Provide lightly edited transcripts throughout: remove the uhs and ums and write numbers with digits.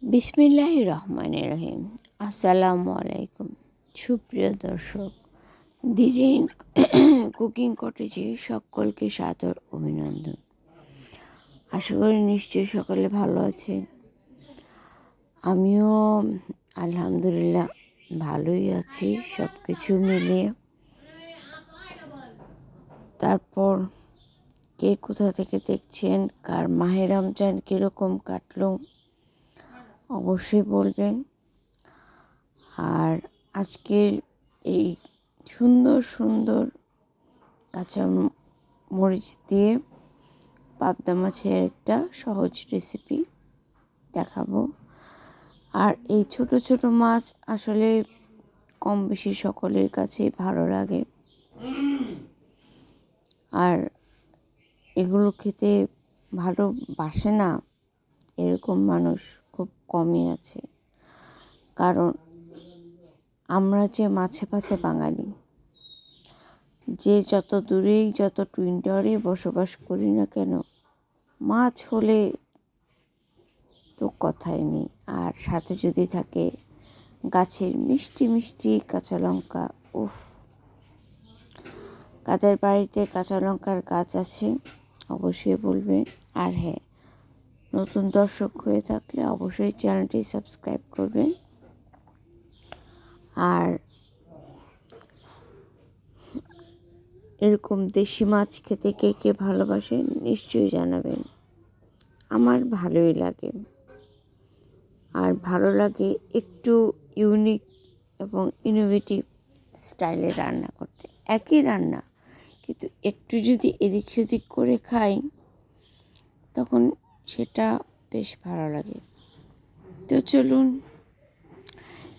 বিসমিল্লাহির রহমানির রহিম। আসসালামু আলাইকুম। সুপ্রিয় দর্শক, দিরেন কুকিং কটেজে সকলকে সাদর অভিনন্দন। আশা করি নিশ্চয়ই সকলে ভালো আছেন। আমিও আলহামদুলিল্লাহ ভালোই আছি সব কিছু মিলিয়ে। তারপর কে কোথা থেকে দেখছেন, কার মাহে রমজান কীরকম কাটলো অবশ্যই বলবেন। আর আজকের এই সুন্দর সুন্দর কাঁচা মরিচ দিয়ে পাবদা মাছের একটা সহজ রেসিপি দেখাবো। আর এই ছোট ছোট মাছ আসলে কম বেশি সকলের কাছে ভালো লাগে, আর এগুলো খেতে ভালোবাসে না এরকম মানুষ খুব কমই আছে। কারণ আমরা যে মাছে ভাতে বাঙালি, যে যত দূরেই যত টুইন টাওয়ারে বসবাস করি না কেন, মাছ হলে তো কথাই নেই। আর সাথে যদি থাকে গাছের মিষ্টি মিষ্টি কাঁচা লঙ্কা, উফ! কাদের বাড়িতে কাঁচা লঙ্কার গাছ আছে অবশ্যই বলবেন। আর হ্যাঁ, নতুন দর্শক হয়ে থাকলে অবশ্যই চ্যানেলটি সাবস্ক্রাইব করবেন। আর এরকম দেশি মাছ খেতে কে কে ভালোবাসেন নিশ্চয়ই জানাবেন। আমার ভালোই লাগে। আর ভালো লাগে একটু ইউনিক এবং ইনোভেটিভ স্টাইলে রান্না করতে। একই রান্না কিন্তু একটু যদি এদিক সেদিক করে খাই তখন সেটা বেশ ভালো লাগে। তো চলুন,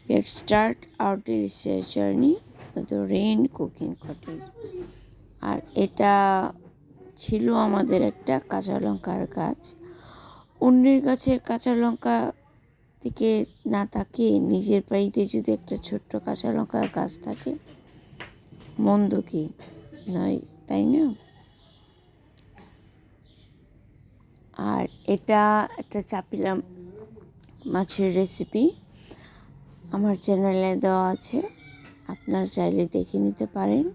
let's start our delicious journey with Rain Cooking Cottage. আর এটা ছিল আমাদের একটা কাঁচা লঙ্কার গাছ। অন্যের গাছের কাঁচা লঙ্কা থেকে না থাকে, নিজের বাড়িতে যদি একটা ছোট্ট কাঁচা লঙ্কার গাছ থাকে, মন্দ কি নয়, তাই না? আর এটা একটা চাপিলা মাছের রেসিপি আমার চ্যানেলে দেওয়া আছে, আপনারা চাইলে দেখে নিতে পারেন।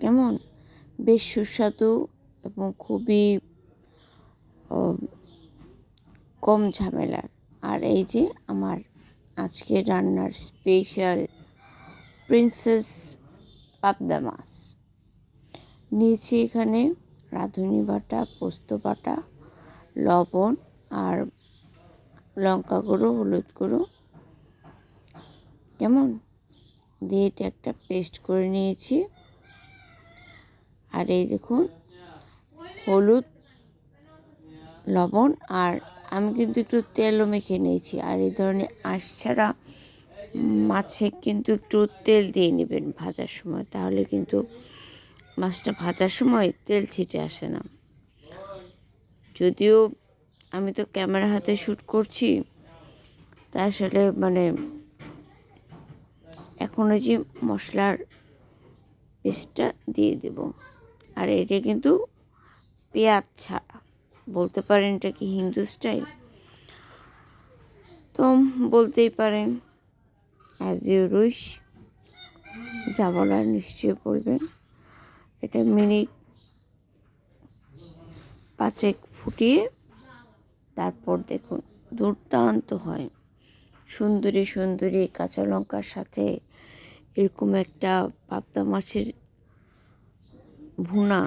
কেমন বেশ সুস্বাদু এবং খুবই কম ঝামেলার। আর এই যে আমার আজকে রান্নার স্পেশাল প্রিন্সেস পাবদা মাছ নিয়েছি। এখানে রাঁধুনি বাটা, পোস্ত বাটা, লবণ আর লঙ্কা গুঁড়ো, হলুদ গুঁড়ো কেমন দিয়ে এটা একটা পেস্ট করে নিয়েছি। আর এই দেখুন, হলুদ, লবণ, আর আমি কিন্তু একটু তেলও মেখে নিয়েছি। আর এই ধরনের আঁশ ছাড়া মাছে কিন্তু একটু তেল দিয়ে নেবেন ভাজার সময়, তাহলে কিন্তু মাছটা ভাজার সময় তেল ছিটে আসে না। যদিও আমি তো ক্যামেরা হাতে শ্যুট করছি, তা আসলে এখন ওই যে মশলার পেস্টটা দিয়ে দেব। আর এটা কিন্তু পেঁয়াজ ছাড়া, বলতে পারেন এটা কি হিন্দু স্টাইল, তো বলতেই পারেন, অ্যাজ ইউ উইশ, যা বলার নিশ্চয়ই বলবেন। এটা মিনিট 5 ফুটিয়ে তারপর দেখুন দুর্দান্ত হয়। সুন্দরী সুন্দরী কাঁচা লঙ্কার সাথে এরকম একটা পাবদা মাছের ভুনা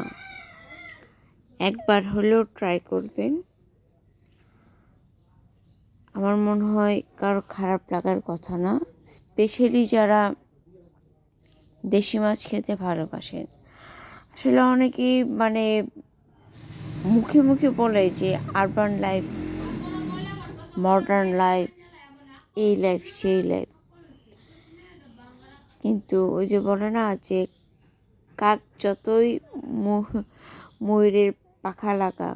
একবার হলেও ট্রাই করবেন। আমার মনে হয় কারো খারাপ লাগার কথা না, স্পেশালি যারা দেশি মাছ খেতে ভালোবাসেন। আসলে অনেকেই মুখে মুখে বলে যে আরবান লাইফ, মডার্ন লাইফ, এই লাইফ সেই লাইফ, কিন্তু ওই যে বলে না যে কাক যতই ময়ূরের পাখা লাগা,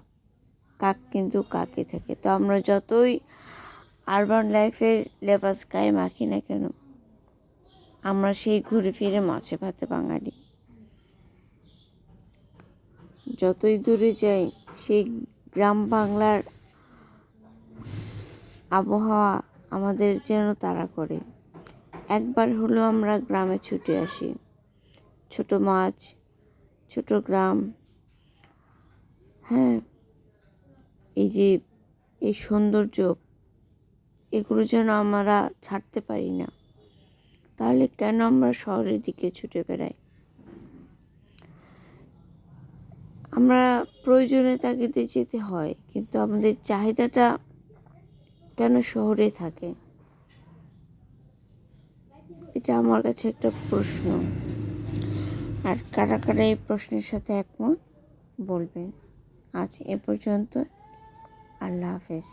কাক কিন্তু কাকে থাকে। তো আমরা যতই আরবান লাইফের লেবাস গায়ে মাখি না কেন, আমরা সেই ঘুরে ফিরে মাছে ভাতে বাঙালি। যতই দূরে যাই, সেই গ্রাম বাংলার আবহাওয়া আমাদের যেন তাড়া করে। একবার হলো আমরা গ্রামে ছুটে আসি। ছোট মাছ, ছোট গ্রাম, হ্যাঁ, এই যে এই সৌন্দর্য, এগুলো যেন আমরা ছাড়তে পারি না। তাহলে কেন আমরা শহরের দিকে ছুটে বেড়াই? আমরা প্রয়োজনে তাগিদে যেতে হয়, কিন্তু আমাদের চাহিদাটা কেন শহরে থাকে? এটা আমার কাছে একটা প্রশ্ন। আর কারা কারা এই প্রশ্নের সাথে একমত বলবেন। আজ এ পর্যন্ত। আল্লাহ হাফেজ।